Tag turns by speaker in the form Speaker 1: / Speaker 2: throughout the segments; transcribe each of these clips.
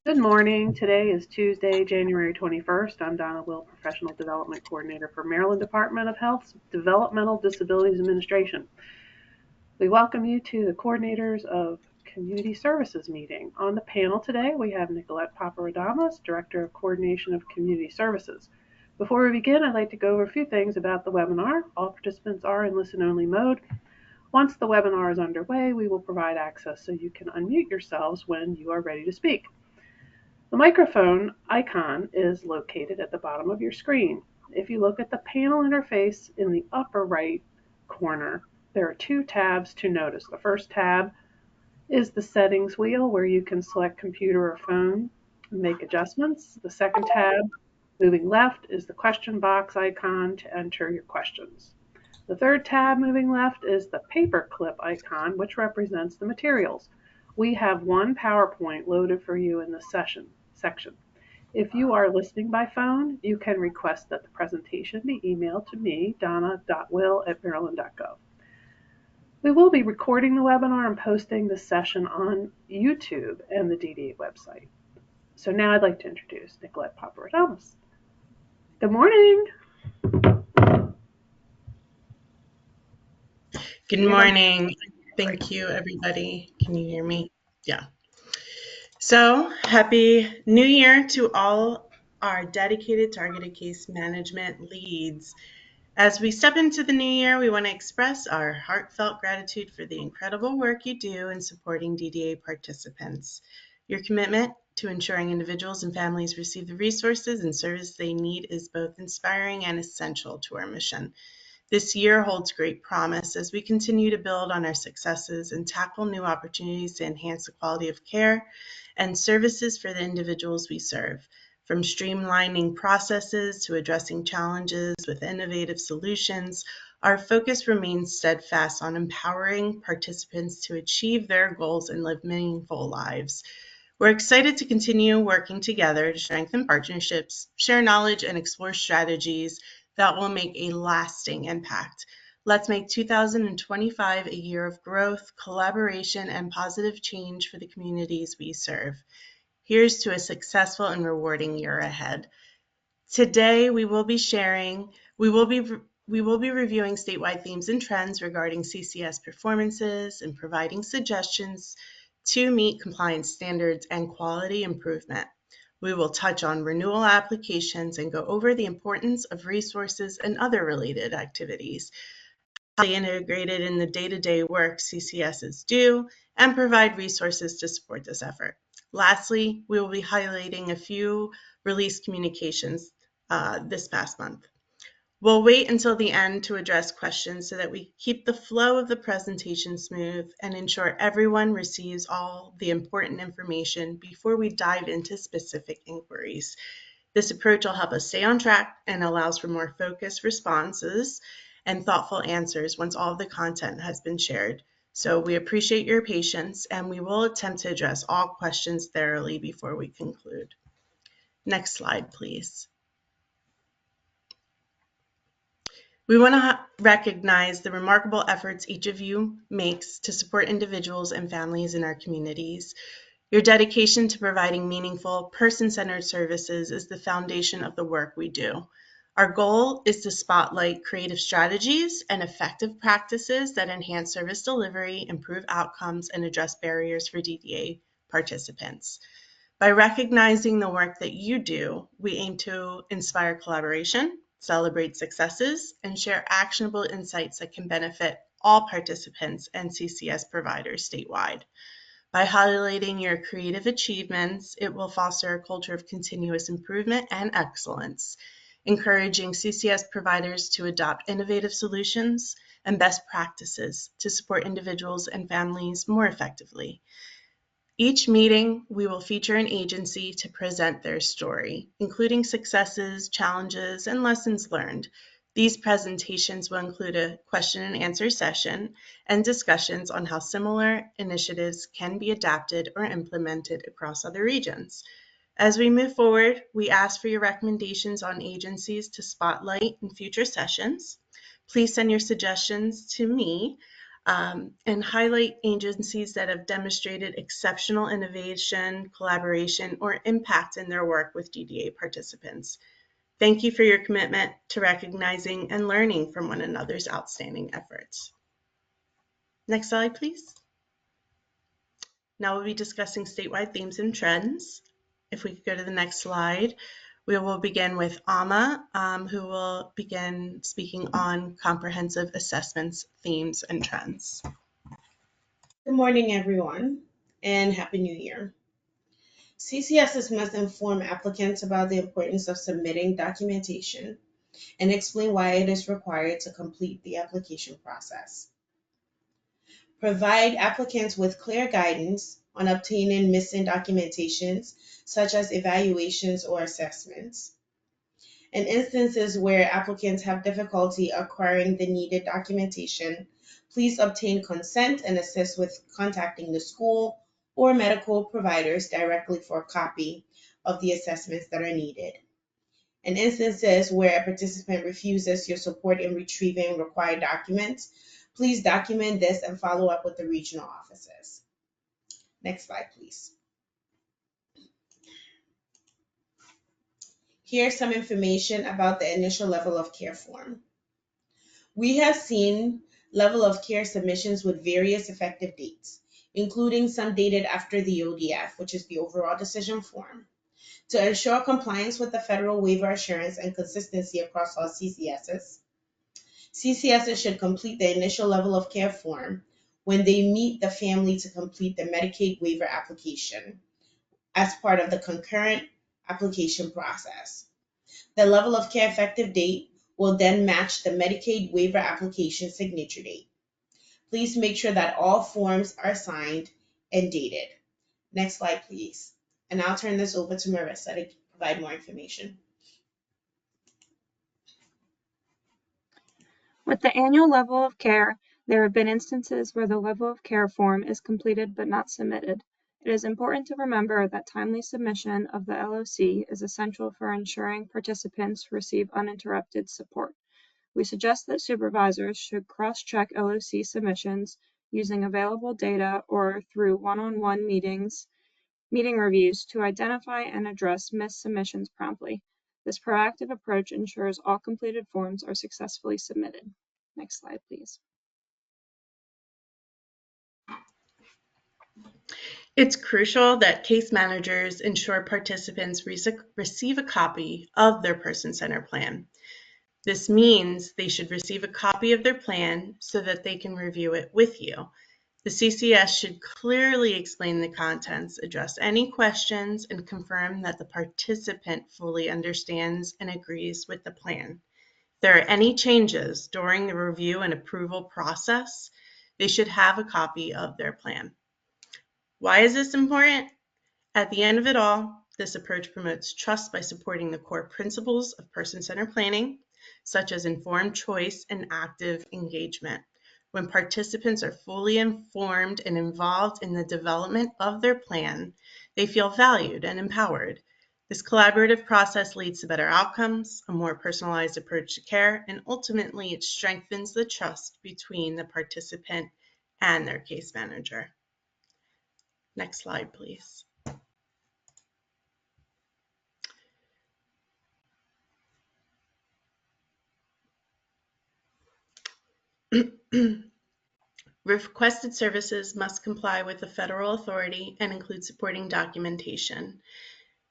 Speaker 1: Good morning. Today is Tuesday, January 21st. I'm Donna Will, Professional Development Coordinator for Maryland Department of Health's Developmental Disabilities Administration. We welcome you to the Coordinators of Community Services meeting. On the panel today, we have Nicolette Paparadamas, Director of Coordination of Community Services. Before we begin, I'd like to go over a few things about the webinar. All participants are in listen-only mode. Once the webinar is underway, we will provide access so you can unmute yourselves when you are ready to speak. The microphone icon is located at the bottom of your screen. If you look at the panel interface in the upper right corner, there are two tabs to notice. The first tab is the settings wheel where you can select computer or phone and make adjustments. The second tab, moving left, is the question box icon to enter your questions. The third tab, moving left, is the paperclip icon, which represents the materials. We have one PowerPoint loaded for you in this section. If you are listening by phone, you can request that the presentation be emailed to me, donna.will@maryland.gov. We will be recording the webinar and posting the session on YouTube and the DDA website. So now I'd like to introduce Nicolette Paparadamas. Good morning.
Speaker 2: Good morning. Thank you, everybody. Can you hear me? Yeah. So, happy New Year to all our dedicated targeted case management leads. As we step into the new year, we want to express our heartfelt gratitude for the incredible work you do in supporting DDA participants. Your commitment to ensuring individuals and families receive the resources and service they need is both inspiring and essential to our mission. This year holds great promise as we continue to build on our successes and tackle new opportunities to enhance the quality of care and services for the individuals we serve. From streamlining processes to addressing challenges with innovative solutions, our focus remains steadfast on empowering participants to achieve their goals and live meaningful lives. We're excited to continue working together to strengthen partnerships, share knowledge, and explore strategies that will make a lasting impact. Let's make 2025 a year of growth, collaboration, and positive change for the communities we serve. Here's to a successful and rewarding year ahead. Today, we will be reviewing statewide themes and trends regarding CCS performances and providing suggestions to meet compliance standards and quality improvement. We will touch on renewal applications and go over the importance of resources and other related activities, how they integrated in the day-to-day work CCSs do, and provide resources to support this effort. Lastly, we will be highlighting a few release communications this past month. We'll wait until the end to address questions so that we keep the flow of the presentation smooth and ensure everyone receives all the important information before we dive into specific inquiries. This approach will help us stay on track and allows for more focused responses and thoughtful answers once all of the content has been shared. So we appreciate your patience and we will attempt to address all questions thoroughly before we conclude. Next slide, please. We want to recognize the remarkable efforts each of you makes to support individuals and families in our communities. Your dedication to providing meaningful, person-centered services is the foundation of the work we do. Our goal is to spotlight creative strategies and effective practices that enhance service delivery, improve outcomes, and address barriers for DDA participants. By recognizing the work that you do, we aim to inspire collaboration, celebrate successes, and share actionable insights that can benefit all participants and CCS providers statewide. By highlighting your creative achievements, it will foster a culture of continuous improvement and excellence, encouraging CCS providers to adopt innovative solutions and best practices to support individuals and families more effectively. Each meeting, we will feature an agency to present their story, including successes, challenges, and lessons learned. These presentations will include a question and answer session and discussions on how similar initiatives can be adapted or implemented across other regions. As we move forward, we ask for your recommendations on agencies to spotlight in future sessions. Please send your suggestions to me and highlight agencies that have demonstrated exceptional innovation, collaboration, or impact in their work with DDA participants. Thank you for your commitment to recognizing and learning from one another's outstanding efforts. Next slide, please. Now we'll be discussing statewide themes and trends. If we could go to the next slide, we will begin with Amma, who will begin speaking on comprehensive assessments, themes, and trends.
Speaker 3: Good morning, everyone, and Happy New Year. CCSs must inform applicants about the importance of submitting documentation and explain why it is required to complete the application process. Provide applicants with clear guidance on obtaining missing documentations, such as evaluations or assessments. In instances where applicants have difficulty acquiring the needed documentation, please obtain consent and assist with contacting the school or medical providers directly for a copy of the assessments that are needed. In instances where a participant refuses your support in retrieving required documents, please document this and follow up with the regional offices. Next slide, please. Here's some information about the initial level of care form. We have seen level of care submissions with various effective dates, including some dated after the ODF, which is the overall decision form. To ensure compliance with the federal waiver assurance and consistency across all CCSs, CCSs should complete the initial level of care form when they meet the family to complete the Medicaid waiver application as part of the concurrent application process. The level of care effective date will then match the Medicaid waiver application signature date. Please make sure that all forms are signed and dated. Next slide, please. And I'll turn this over to Marissa to provide more information.
Speaker 4: With the annual level of care, there have been instances where the level of care form is completed but not submitted. It is important to remember that timely submission of the LOC is essential for ensuring participants receive uninterrupted support. We suggest that supervisors should cross-check LOC submissions using available data or through one-on-one meeting reviews to identify and address missed submissions promptly. This proactive approach ensures all completed forms are successfully submitted. Next slide, please.
Speaker 2: It's crucial that case managers ensure participants receive a copy of their person-centered plan. This means they should receive a copy of their plan so that they can review it with you. The CCS should clearly explain the contents, address any questions, and confirm that the participant fully understands and agrees with the plan. If there are any changes during the review and approval process, they should have a copy of their plan. Why is this important? At the end of it all, this approach promotes trust by supporting the core principles of person-centered planning, such as informed choice and active engagement. When participants are fully informed and involved in the development of their plan, they feel valued and empowered. This collaborative process leads to better outcomes, a more personalized approach to care, and ultimately it strengthens the trust between the participant and their case manager. Next slide, please. Requested services must comply with the federal authority and include supporting documentation.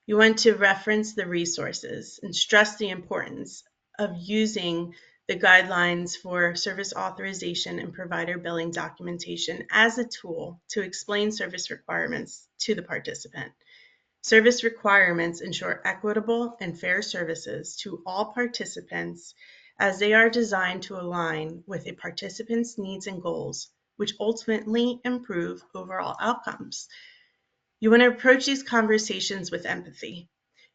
Speaker 2: You want to reference the resources and stress the importance of using the guidelines for service authorization and provider billing documentation as a tool to explain service requirements to the participant. Service requirements ensure equitable and fair services to all participants as they are designed to align with a participant's needs and goals, which ultimately improve overall outcomes. You want to approach these conversations with empathy.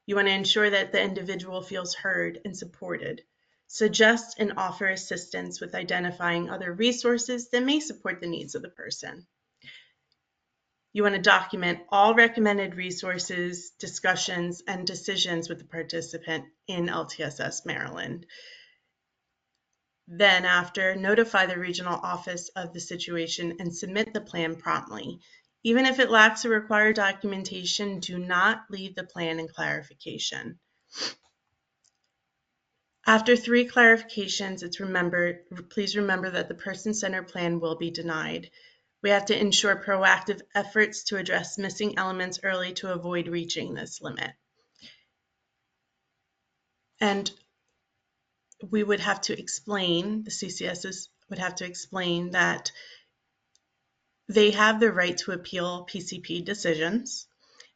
Speaker 2: You want to ensure that the individual feels heard and supported. Suggest and offer assistance with identifying other resources that may support the needs of the person. You want to document all recommended resources, discussions, and decisions with the participant in LTSS Maryland. Then after, notify the regional office of the situation and submit the plan promptly. Even if it lacks the required documentation, do not leave the plan in clarification. After 3 clarifications, please remember that the person-centered plan will be denied. We have to ensure proactive efforts to address missing elements early to avoid reaching this limit. And we would have to explain, the CCSs would have to explain that they have the right to appeal PCP decisions,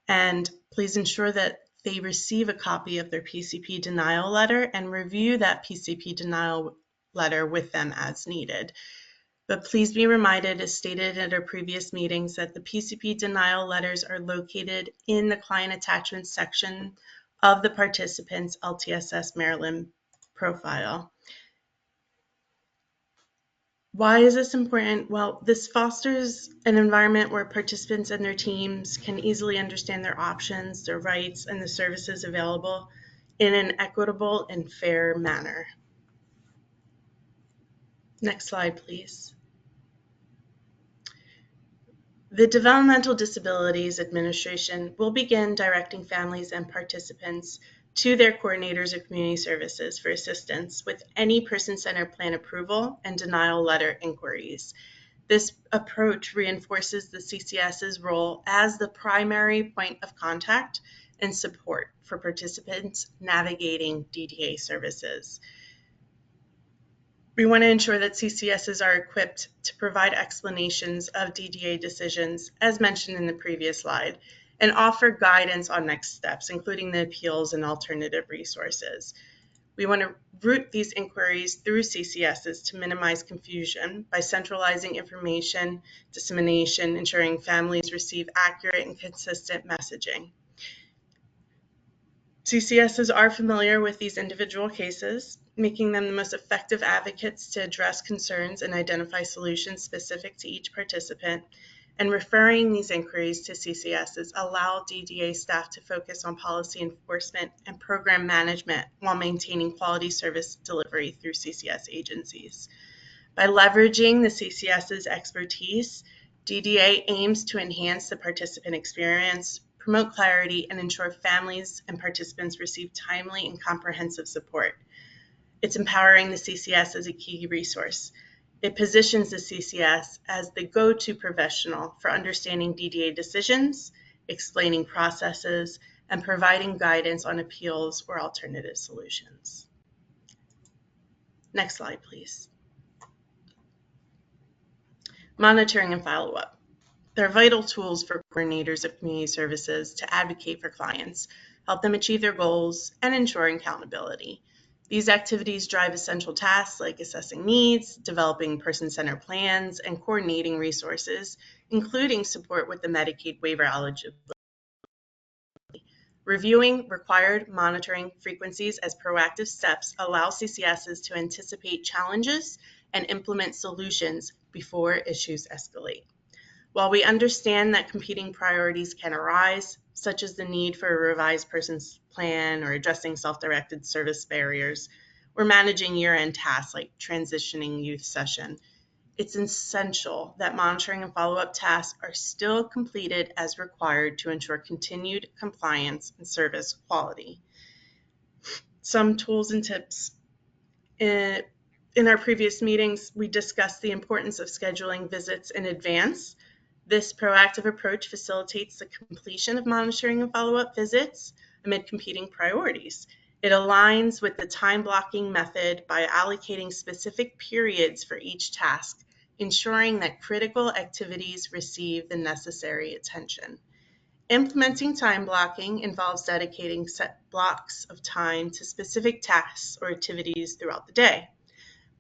Speaker 2: and please ensure that they receive a copy of their PCP denial letter and review that PCP denial letter with them as needed. But please be reminded, as stated at our previous meetings, that the PCP denial letters are located in the client attachments section of the participant's LTSS Maryland profile. Why is this important? Well, this fosters an environment where participants and their teams can easily understand their options, their rights, and the services available in an equitable and fair manner. Next slide, please. The Developmental Disabilities Administration will begin directing families and participants to their coordinators of community services for assistance with any person-centered plan approval and denial letter inquiries. This approach reinforces the CCS's role as the primary point of contact and support for participants navigating DDA services. We want to ensure that CCSs are equipped to provide explanations of DDA decisions, as mentioned in the previous slide, and offer guidance on next steps, including the appeals and alternative resources. We want to route these inquiries through CCSs to minimize confusion by centralizing information dissemination, ensuring families receive accurate and consistent messaging. CCSs are familiar with these individual cases, making them the most effective advocates to address concerns and identify solutions specific to each participant. And referring these inquiries to CCSs allow DDA staff to focus on policy enforcement and program management while maintaining quality service delivery through CCS agencies. By leveraging the CCS's expertise, DDA aims to enhance the participant experience, promote clarity, and ensure families and participants receive timely and comprehensive support. It's empowering the CCS as a key resource. It positions the CCS as the go-to professional for understanding DDA decisions, explaining processes, and providing guidance on appeals or alternative solutions. Next slide, please. Monitoring and follow-up. They're vital tools for coordinators of community services to advocate for clients, help them achieve their goals, and ensure accountability. These activities drive essential tasks like assessing needs, developing person-centered plans, and coordinating resources, including support with the Medicaid waiver eligibility. Reviewing required monitoring frequencies as proactive steps allow CCSs to anticipate challenges and implement solutions before issues escalate. While we understand that competing priorities can arise, such as the need for a revised person's plan or addressing self-directed service barriers, or managing year-end tasks like transitioning youth session, it's essential that monitoring and follow-up tasks are still completed as required to ensure continued compliance and service quality. Some tools and tips. In our previous meetings, we discussed the importance of scheduling visits in advance. This proactive approach facilitates the completion of monitoring and follow-up visits amid competing priorities. It aligns with the time blocking method by allocating specific periods for each task, ensuring that critical activities receive the necessary attention. Implementing time blocking involves dedicating set blocks of time to specific tasks or activities throughout the day.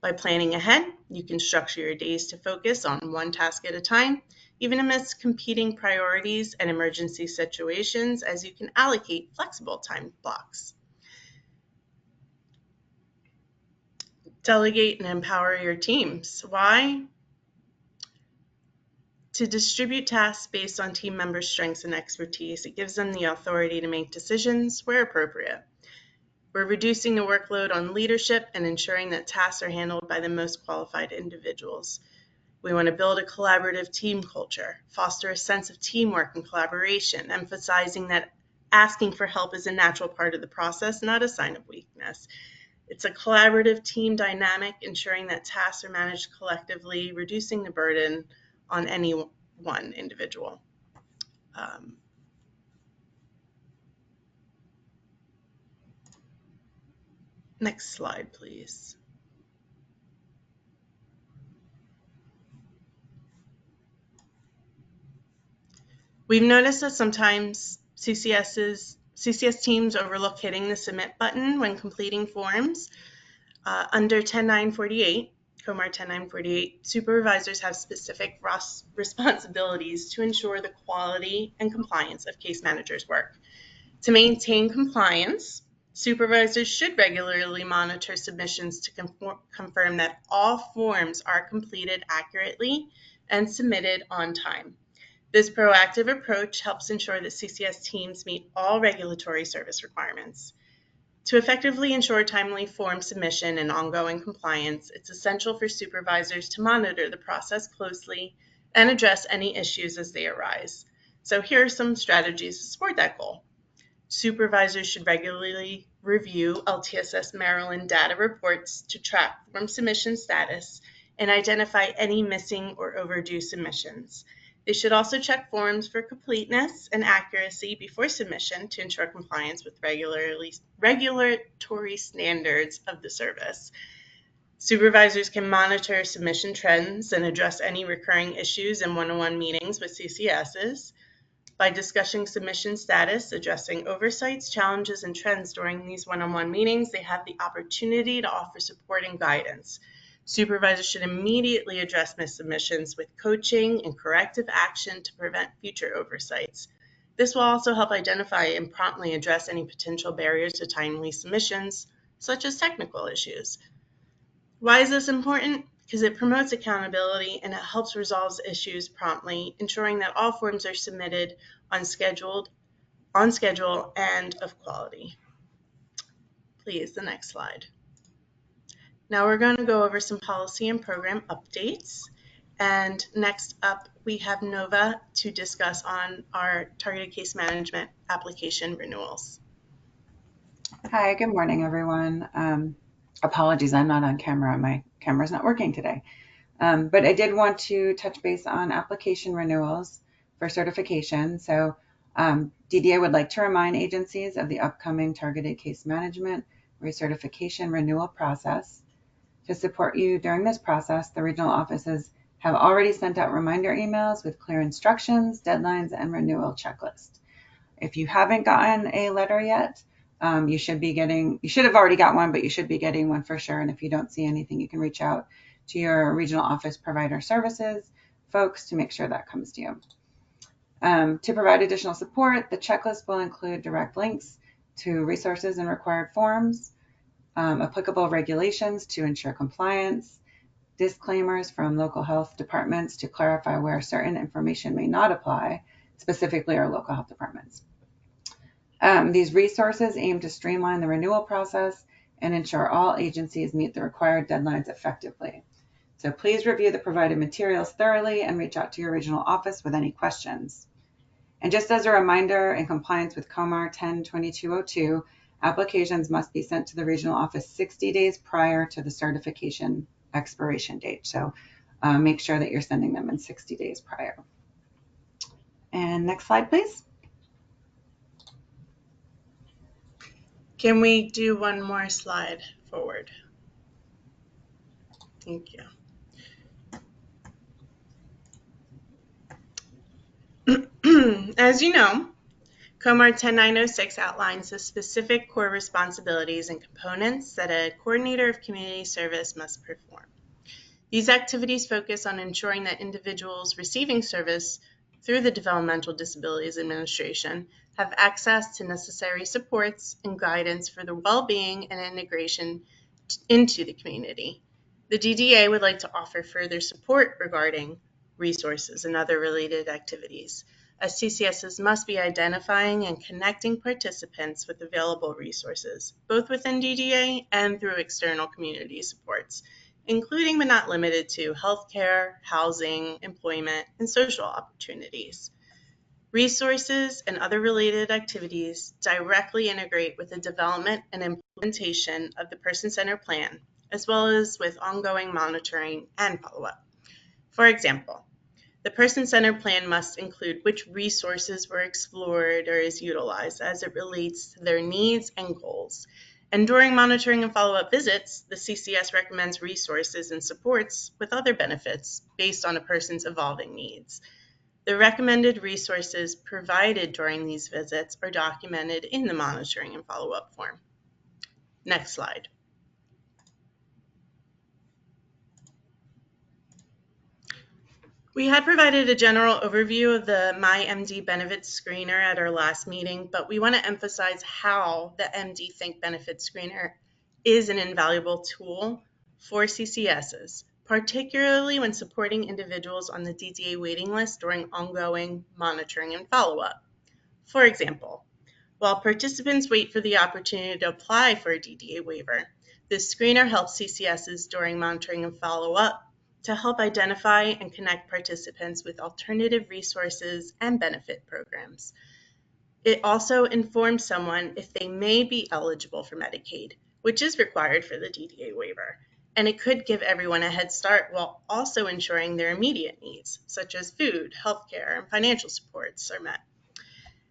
Speaker 2: By planning ahead, you can structure your days to focus on one task at a time, even amidst competing priorities and emergency situations, as you can allocate flexible time blocks. Delegate and empower your teams. Why? To distribute tasks based on team members' strengths and expertise. It gives them the authority to make decisions where appropriate. We're reducing the workload on leadership and ensuring that tasks are handled by the most qualified individuals. We want to build a collaborative team culture, foster a sense of teamwork and collaboration, emphasizing that asking for help is a natural part of the process, not a sign of weakness. It's a collaborative team dynamic, ensuring that tasks are managed collectively, reducing the burden on any one individual. Next slide, please. We've noticed that sometimes CCS teams overlook hitting the submit button when completing forms. Under 10948, COMAR 10948, supervisors have specific responsibilities to ensure the quality and compliance of case managers' work. To maintain compliance, supervisors should regularly monitor submissions to confirm that all forms are completed accurately and submitted on time. This proactive approach helps ensure that CCS teams meet all regulatory service requirements. To effectively ensure timely form submission and ongoing compliance, it's essential for supervisors to monitor the process closely and address any issues as they arise. So here are some strategies to support that goal. Supervisors should regularly review LTSS Maryland data reports to track form submission status and identify any missing or overdue submissions. They should also check forms for completeness and accuracy before submission to ensure compliance with regulatory standards of the service. Supervisors can monitor submission trends and address any recurring issues in one-on-one meetings with CCSs. By discussing submission status, addressing oversights, challenges, and trends during these one-on-one meetings, they have the opportunity to offer support and guidance. Supervisors should immediately address missed submissions with coaching and corrective action to prevent future oversights. This will also help identify and promptly address any potential barriers to timely submissions, such as technical issues. Why is this important? Because it promotes accountability and it helps resolve issues promptly, ensuring that all forms are submitted on schedule and of quality. Please, the next slide. Now we're going to go over some policy and program updates. And next up, we have Nova to discuss on our targeted case management application renewals.
Speaker 5: Hi, good morning, everyone. Apologies, I'm not on camera. My camera's not working today. But I did want to touch base on application renewals for certification. So DDA would like to remind agencies of the upcoming targeted case management recertification renewal process. To support you during this process, the regional offices have already sent out reminder emails with clear instructions, deadlines, and renewal checklist. If you haven't gotten a letter yet, you should have already got one, but you should be getting one for sure. And if you don't see anything, you can reach out to your regional office provider services folks to make sure that comes to you. To provide additional support, the checklist will include direct links to resources and required forms, applicable regulations to ensure compliance, disclaimers from local health departments to clarify where certain information may not apply, specifically our local health departments. These resources aim to streamline the renewal process and ensure all agencies meet the required deadlines effectively. So please review the provided materials thoroughly and reach out to your regional office with any questions. And just as a reminder, in compliance with COMAR 10-2202, applications must be sent to the regional office 60 days prior to the certification expiration date. So make sure that you're sending them in 60 days prior. And next slide, please.
Speaker 2: Can we do one more slide forward? Thank you. As you know, COMAR 10906 outlines the specific core responsibilities and components that a coordinator of community service must perform. These activities focus on ensuring that individuals receiving service through the Developmental Disabilities Administration have access to necessary supports and guidance for their well-being and integration into the community. The DDA would like to offer further support regarding resources and other related activities. as CCSs must be identifying and connecting participants with available resources, both within DDA and through external community supports, including but not limited to healthcare, housing, employment, and social opportunities. Resources and other related activities directly integrate with the development and implementation of the person-centered plan, as well as with ongoing monitoring and follow-up. For example, the person-centered plan must include which resources were explored or is utilized as it relates to their needs and goals. And during monitoring and follow-up visits, the CCS recommends resources and supports with other benefits based on a person's evolving needs. The recommended resources provided during these visits are documented in the monitoring and follow-up form. Next slide. We had provided a general overview of the MyMD Benefits Screener at our last meeting, but we want to emphasize how the MD Think Benefits Screener is an invaluable tool for CCSs, particularly when supporting individuals on the DDA waiting list during ongoing monitoring and follow-up. For example, while participants wait for the opportunity to apply for a DDA waiver, this screener helps CCSs during monitoring and follow-up to help identify and connect participants with alternative resources and benefit programs. It also informs someone if they may be eligible for Medicaid, which is required for the DDA waiver, and it could give everyone a head start while also ensuring their immediate needs, such as food, healthcare, and financial supports are met,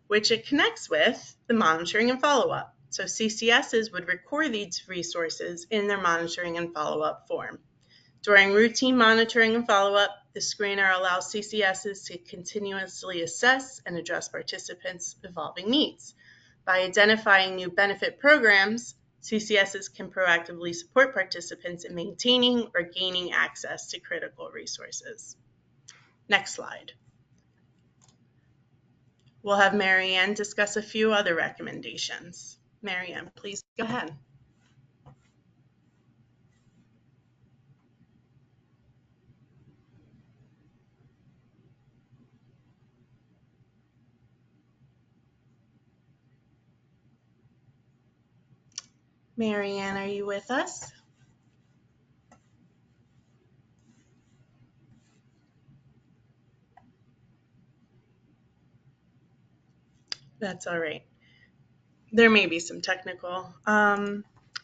Speaker 2: which it connects with the monitoring and follow-up. So CCSs would record these resources in their monitoring and follow-up form. During routine monitoring and follow-up, the screener allows CCSs to continuously assess and address participants' evolving needs. By identifying new benefit programs, CCSs can proactively support participants in maintaining or gaining access to critical resources. Next slide. We'll have Mary Ann discuss a few other recommendations. Mary Ann, please go ahead. Mary Ann, are you with us? That's all right. There may be some technical.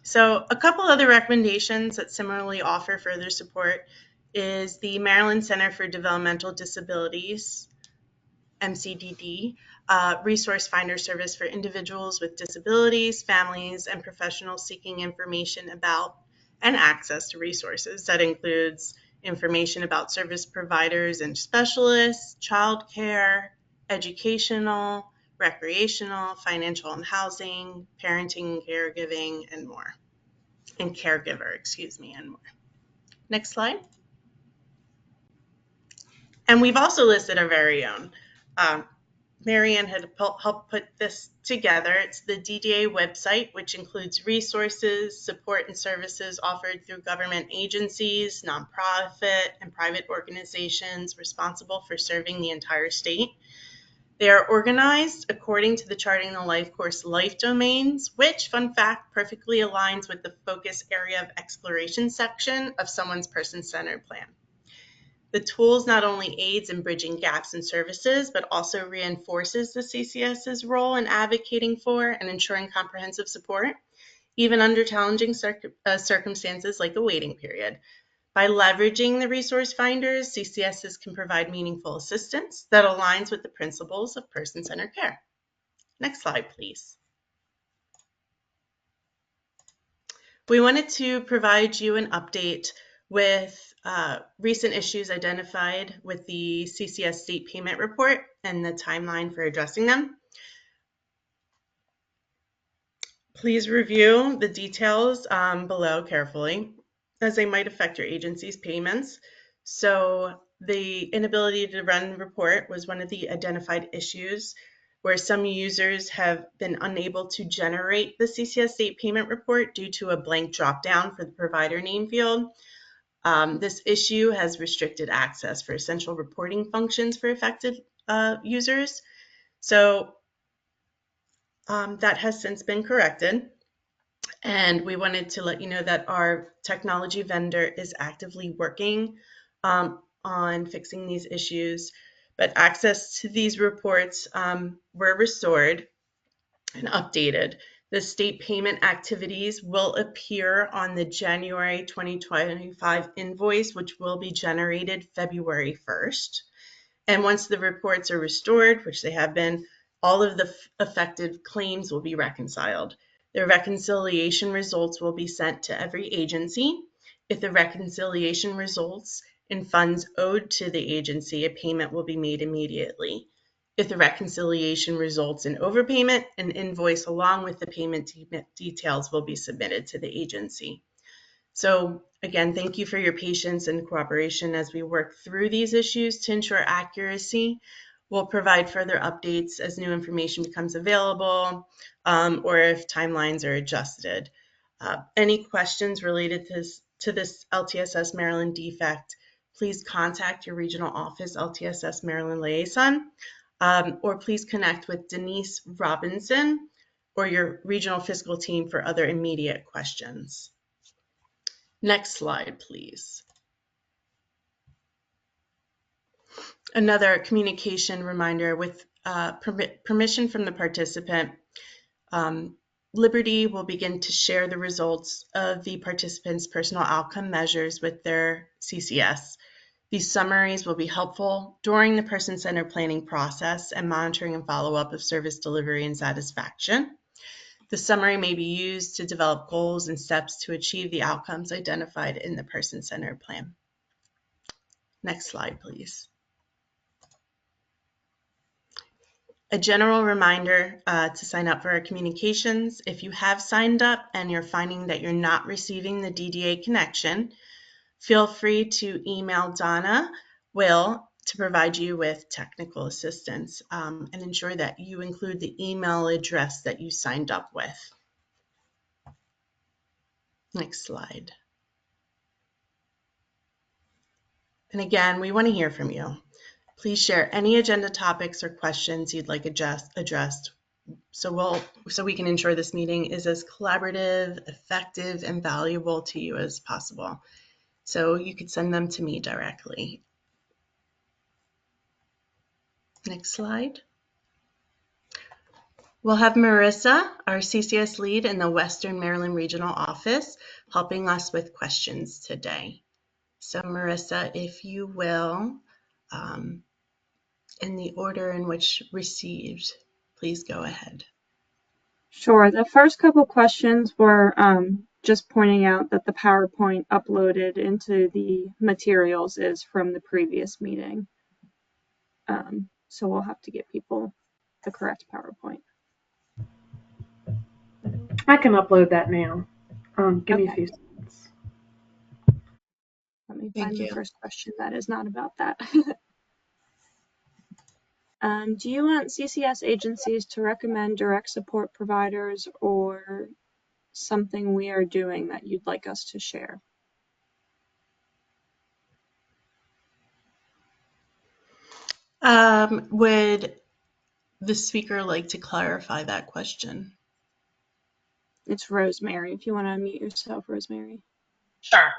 Speaker 2: So a couple other recommendations that similarly offer further support is the Maryland Center for Developmental Disabilities, MCDD, resource finder service for individuals with disabilities, families, and professionals seeking information about and access to resources. That includes information about service providers and specialists, childcare, educational, recreational, financial and housing, parenting, caregiving, and more. And caregiver, and more. Next slide. And we've also listed our very own. Mary Ann had helped put this together. It's the DDA website, which includes resources, support, and services offered through government agencies, nonprofit, and private organizations responsible for serving the entire state. They are organized according to the Charting the Life course life domains, which, fun fact, perfectly aligns with the focus area of exploration section of someone's person-centered plan. The tools not only aids in bridging gaps in services, but also reinforces the CCS's role in advocating for and ensuring comprehensive support, even under challenging circumstances like a waiting period. By leveraging the resource finders, CCSs can provide meaningful assistance that aligns with the principles of person-centered care. Next slide, please. We wanted to provide you an update with recent issues identified with the CCS state payment report and the timeline for addressing them. Please review the details below carefully, as they might affect your agency's payments. So the inability to run the report was one of the identified issues, where some users have been unable to generate the CCS state payment report due to a blank dropdown for the provider name field. This issue has restricted access for essential reporting functions for affected users. So that has since been corrected. And we wanted to let you know that our technology vendor is actively working on fixing these issues. But access to these reports were restored and updated. The state payment activities will appear on the January 2025 invoice, which will be generated February 1st. And once the reports are restored, which they have been, all of the affected claims will be reconciled. The reconciliation results will be sent to every agency. If the reconciliation results in funds owed to the agency, a payment will be made immediately. If the reconciliation results in overpayment, an invoice along with the payment details will be submitted to the agency. So again, thank you for your patience and cooperation as we work through these issues to ensure accuracy. We'll provide further updates as new information becomes available or if timelines are adjusted. Any questions related to this LTSS Maryland defect, please contact your regional office LTSS Maryland liaison or please connect with Denise Robinson or your regional fiscal team for other immediate questions. Next slide, please. Another communication reminder with permission from the participant. Liberty will begin to share the results of the participants' personal outcome measures with their CCS. These summaries will be helpful during the person-centered planning process and monitoring and follow-up of service delivery and satisfaction. The summary may be used to develop goals and steps to achieve the outcomes identified in the person-centered plan. Next slide, please. A general reminder to sign up for our communications. If you have signed up and you're finding that you're not receiving the DDA connection, feel free to email Donna Will to provide you with technical assistance and ensure that you include the email address that you signed up with. Next slide. And again, we want to hear from you. Please share any agenda topics or questions you'd like addressed so we can ensure this meeting is as collaborative, effective, and valuable to you as possible. So you could send them to me directly. Next slide. We'll have Marissa, our CCS lead in the Western Maryland Regional Office, helping us with questions today. So Marissa, if you will, in the order in which received, please go ahead.
Speaker 4: Sure. The first couple questions were just pointing out that the PowerPoint uploaded into the materials is from the previous meeting. So we'll have to get people the correct PowerPoint.
Speaker 1: I can upload that now. Give me a few seconds.
Speaker 4: Let me find the first question that is not about that. Do you want CCS agencies to recommend direct support providers or something we are doing that you'd like us to share?
Speaker 2: Would the speaker like to clarify that question?
Speaker 4: It's Rosemary. If you want to unmute yourself, Rosemary.
Speaker 6: Sure.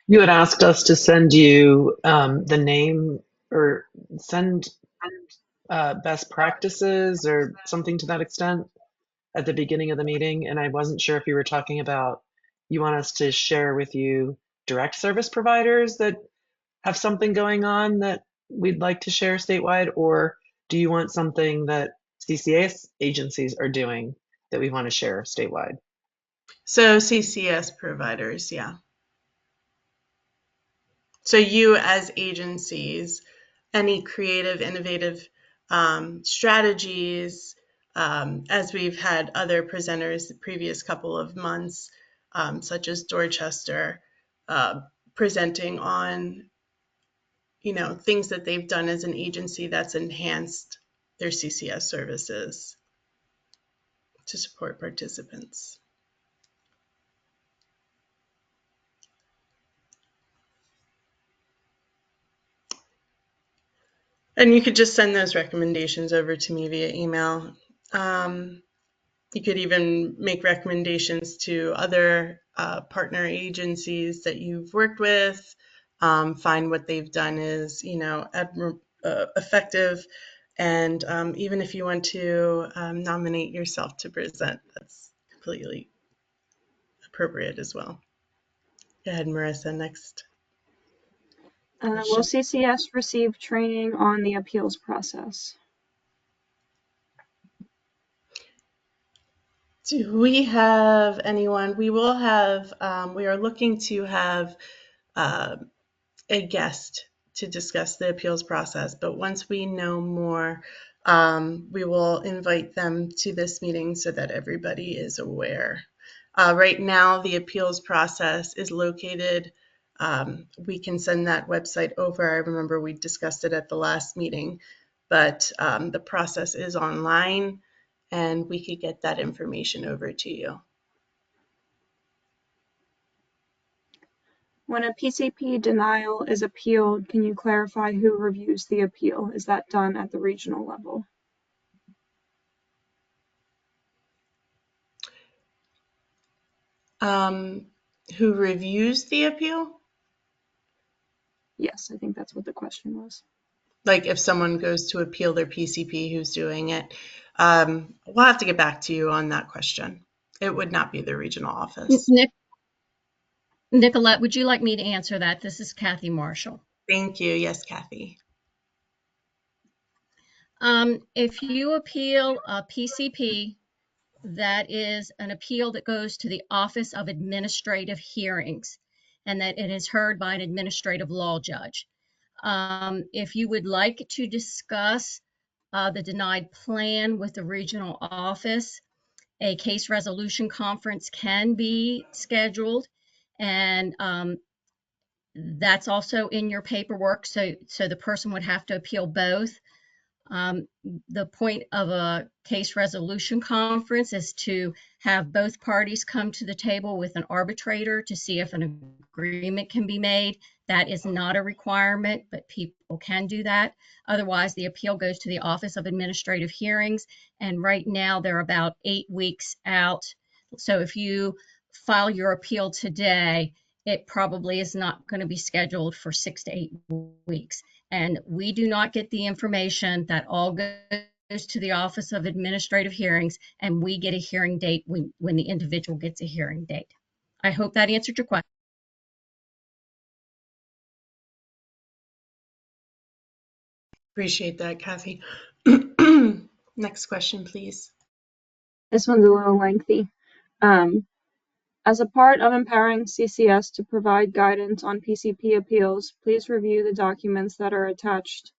Speaker 6: You had asked us to send you the name or send best practices or something to that extent at the beginning of the meeting. And I wasn't sure if you were talking about you want us to share with you direct service providers that have something going on that we'd like to share statewide, or do you want something that CCS agencies are doing that we want to share statewide?
Speaker 2: So CCS providers, yeah. So you as agencies, any creative, innovative strategies, as we've had other presenters the previous couple of months, such as Dorchester, presenting on, things that they've done as an agency that's enhanced their CCS services to support participants. And you could just send those recommendations over to me via email. You could even make recommendations to other partner agencies that you've worked with, find what they've done is, effective. And even if you want to nominate yourself to present, that's completely appropriate as well. Go ahead, Marissa, next
Speaker 4: Will
Speaker 2: question.
Speaker 4: CCS receive training on the appeals process?
Speaker 2: Do we have anyone? We will have, we are looking to have a guest to discuss the appeals process, but once we know more, we will invite them to this meeting so that everybody is aware. Right now, the appeals process is located. We can send that website over. I remember we discussed it at the last meeting, but the process is online and we could get that information over to you.
Speaker 4: When a PCP denial is appealed, can you clarify who reviews the appeal? Is that done at the regional level?
Speaker 2: Who reviews the appeal?
Speaker 4: Yes, I think that's what the question was.
Speaker 2: Like if someone goes to appeal their PCP, who's doing it? We'll have to get back to you on that question. It would not be the regional office.
Speaker 7: Nicolette, would you like me to answer that? This is Kathy Marshall.
Speaker 2: Thank you. Yes, Kathy.
Speaker 7: If you appeal a PCP, that is an appeal that goes to the Office of Administrative Hearings, and that it is heard by an administrative law judge. If you would like to discuss the denied plan with the regional office, a case resolution conference can be scheduled, and that's also in your paperwork. So the person would have to appeal both. The point of a case resolution conference is to have both parties come to the table with an arbitrator to see if an agreement can be made. That is not a requirement, but people can do that. Otherwise, the appeal goes to the Office of Administrative Hearings, and right now they're about 8 weeks out. So if you file your appeal today, it probably is not going to be scheduled for 6 to 8 weeks. And we do not get the information. That all goes to the Office of Administrative Hearings, and we get a hearing date when the individual gets a hearing date. I hope that answered your question.
Speaker 2: Appreciate that, Kathy. Next question, please.
Speaker 4: This one's a little lengthy. As a part of empowering CCS to provide guidance on PCP appeals, please review the documents that are attached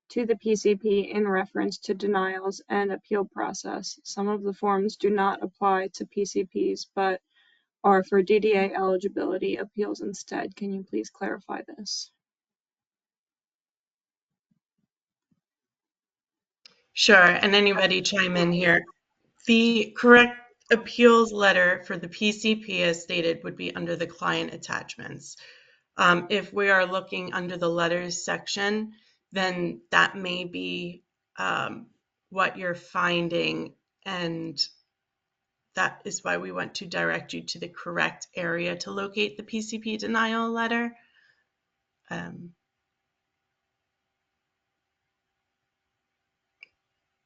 Speaker 4: to the PCP in reference to denials and appeal process. Some of the forms do not apply to PCPs, but are for DDA eligibility appeals instead. Can you please clarify this?
Speaker 2: Sure, and anybody chime in here. The correct appeals letter for the PCP as stated would be under the client attachments. If we are looking under the letters section, then that may be what you're finding, and that is why we want to direct you to the correct area to locate the PCP denial letter.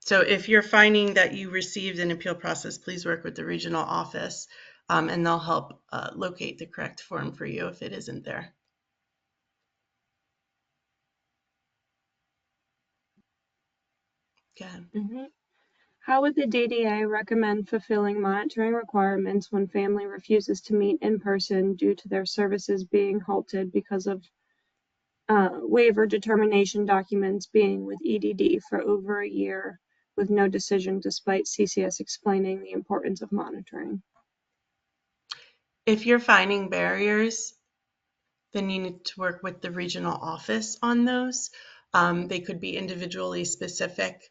Speaker 2: So if you're finding that you received an appeal process, please work with the regional office and they'll help locate the correct form for you if it isn't there. Okay.
Speaker 4: How would the DDA recommend fulfilling monitoring requirements when family refuses to meet in person due to their services being halted because of waiver determination documents being with EDD for over a year with no decision despite CCS explaining the importance of monitoring?
Speaker 2: If you're finding barriers, then you need to work with the regional office on those. They could be individually specific,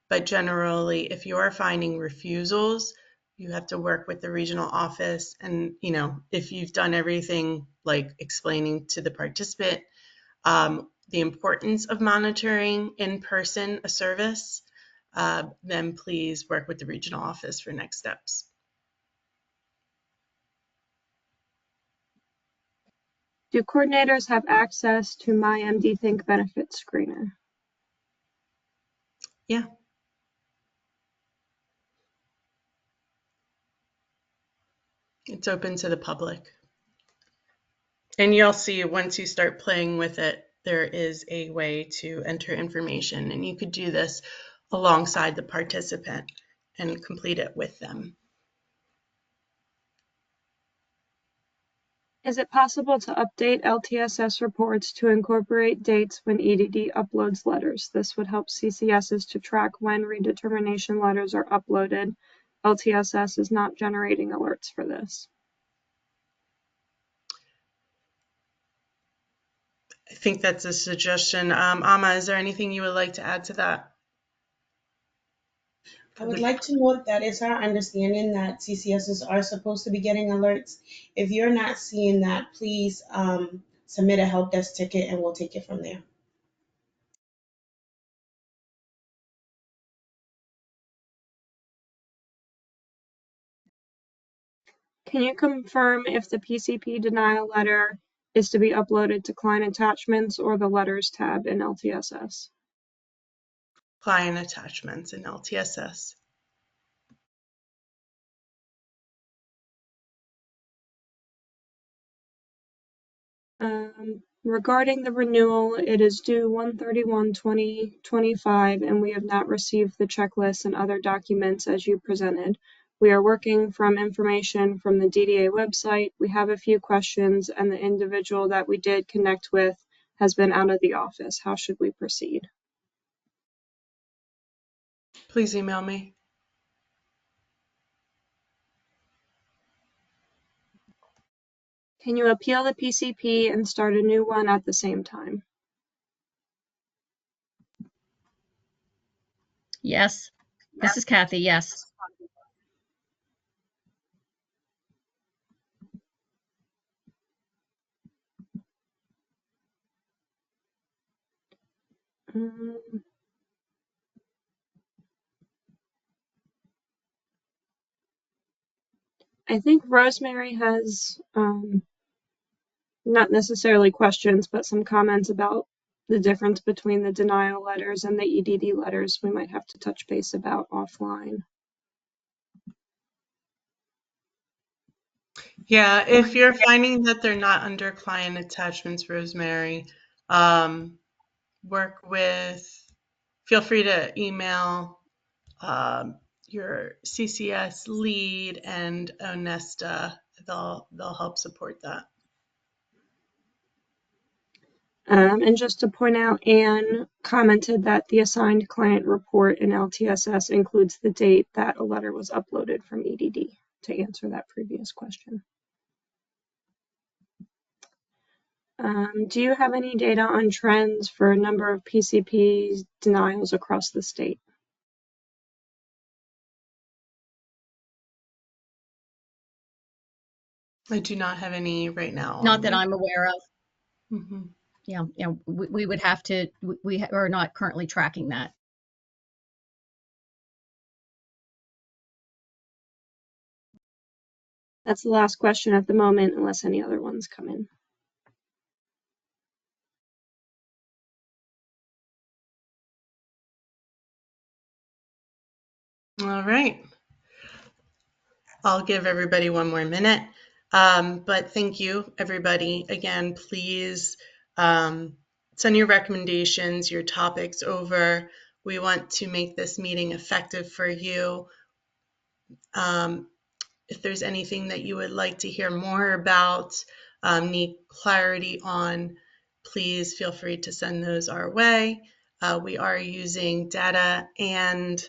Speaker 2: but generally, if you are finding refusals, you have to work with the regional office. And, if you've done everything like explaining to the participant, the importance of monitoring in person a service, then please work with the regional office for next steps.
Speaker 4: Do coordinators have access to my MD Think benefit screener?
Speaker 2: Yeah. It's open to the public. And you'll see once you start playing with it, there is a way to enter information, and you could do this alongside the participant and complete it with them.
Speaker 4: Is it possible to update LTSS reports to incorporate dates when EDD uploads letters? This would help CCSs to track when redetermination letters are uploaded. LTSS is not generating alerts for this.
Speaker 2: I think that's a suggestion. Amma, is there anything you would like to add to that?
Speaker 3: I would like to note that it's our understanding that CCSs are supposed to be getting alerts. If you're not seeing that, please submit a help desk ticket and we'll take it from there.
Speaker 4: Can you confirm if the PCP denial letter is to be uploaded to client attachments or the letters tab in LTSS?
Speaker 2: Client attachments in LTSS.
Speaker 4: Regarding the renewal, it is due 1/31/2025, and we have not received the checklist and other documents as you presented. We are working from information from the DDA website. We have a few questions, and the individual that we did connect with has been out of the office. How should we proceed?
Speaker 2: Please email me.
Speaker 4: Can you appeal the PCP and start a new one at the same time?
Speaker 7: Yes. This is Kathy. Yes.
Speaker 4: Um, I think Rosemary has not necessarily questions, but some comments about the difference between the denial letters and the EDD letters we might have to touch base about offline.
Speaker 2: Yeah, if you're finding that they're not under client attachments, Rosemary, feel free to email your CCS lead and Onesta. They'll help support that.
Speaker 4: And just to point out, Anne commented that the assigned client report in LTSS includes the date that a letter was uploaded from EDD, to answer that previous question. Do you have any data on trends for a number of PCP denials across the state?
Speaker 2: I do not have any right now.
Speaker 7: Not that I'm aware of.
Speaker 2: Mm-hmm.
Speaker 7: Yeah, we would have to, we are not currently tracking that.
Speaker 4: That's the last question at the moment, unless any other ones come in.
Speaker 2: All right. I'll give everybody one more minute. But thank you, everybody. Again, please send your recommendations, your topics over. We want to make this meeting effective for you. If there's anything that you would like to hear more about, need clarity on, please feel free to send those our way. We are using data and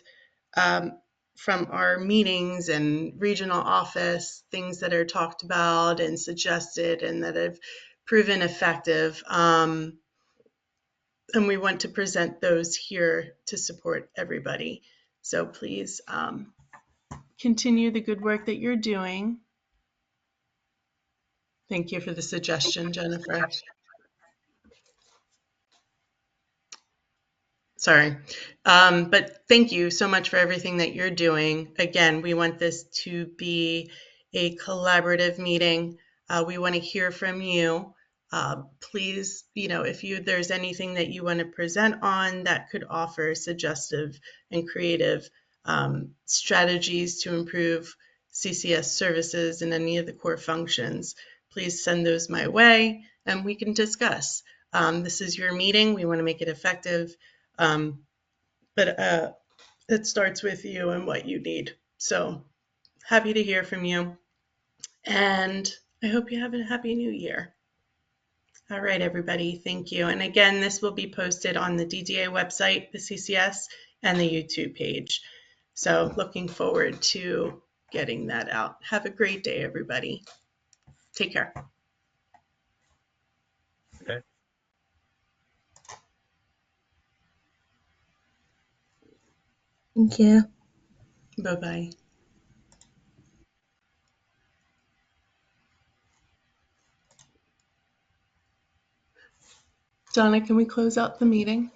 Speaker 2: from our meetings and regional office, things that are talked about and suggested and that have proven effective. And we want to present those here to support everybody. So please continue the good work that you're doing. Thank you for the suggestion, Jennifer. Sorry. But thank you so much for everything that you're doing. Again, we want this to be a collaborative meeting. We want to hear from you. Please, if there's anything that you want to present on that could offer suggestive and creative strategies to improve CCS services and any of the core functions, please send those my way and we can discuss. This is your meeting. We want to make it effective. But it starts with you and what you need. So happy to hear from you. And I hope you have a happy new year. All right, everybody. Thank you. And again, this will be posted on the DDA website, the CCS, and the YouTube page. So looking forward to getting that out. Have a great day, everybody. Take care.
Speaker 8: Okay.
Speaker 9: Thank you.
Speaker 2: Bye-bye. Donna, can we close out the meeting?